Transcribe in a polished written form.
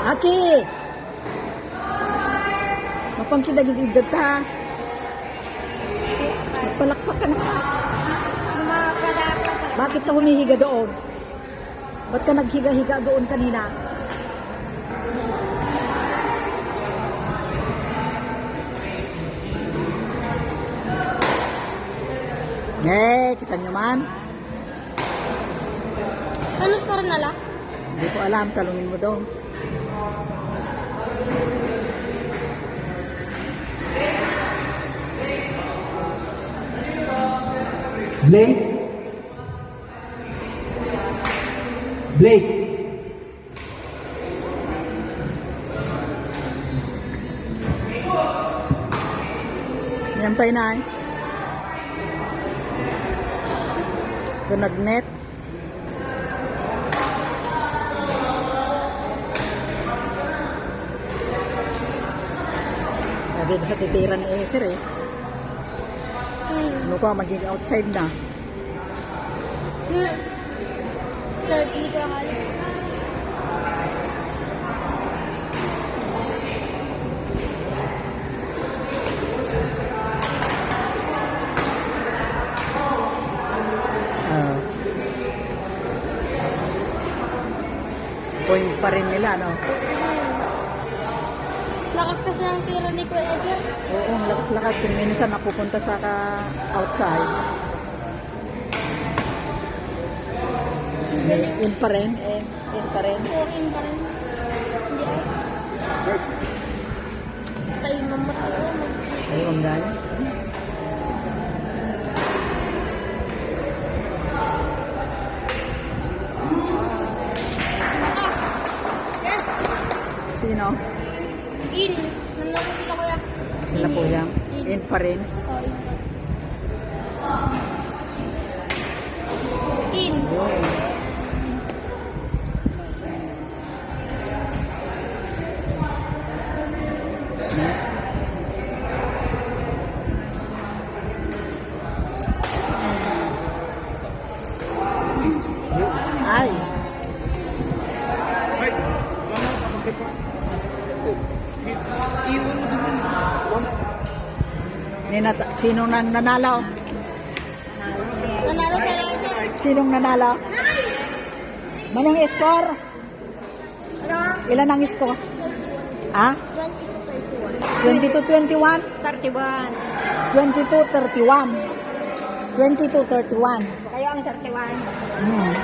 Aki! Mapangkidagid-idad ta. Magpalakpak ka na. Bakit ka humihiga doon? Ba't ka naghiga-higa doon kanina? Kita nyo man. Ano score nala? Hindi ko alam, talungin mo doon. Blake. Blake. Yan pa inay. Ito nag-net. Lagi sa titiran ni Acer eh. Ano pa, magiging outside na. Sir, hindi ko akala. Point pa rin nila, no? Lakas kasi ang tira ni Kuya Ezer. Oo, ang lakas-lakas. Kung minsan napupunta sa outside. In pa rin. In pa rin. Oo, in pa rin. Hindi ay. Tayo mamatay. Ayun, gani. Yes! Sino? In. Nanalo sila Kuya. Sila po yan. In pa rin. Oo, in. In. Yun. Ay. Sino nang nanalo? Nanalo sa Ezer. Sinong nanalo? Manong score? Ilan ang score? Ah? 22-21? 31. 22-31. 22-31. Kayo ang 31. Hmm.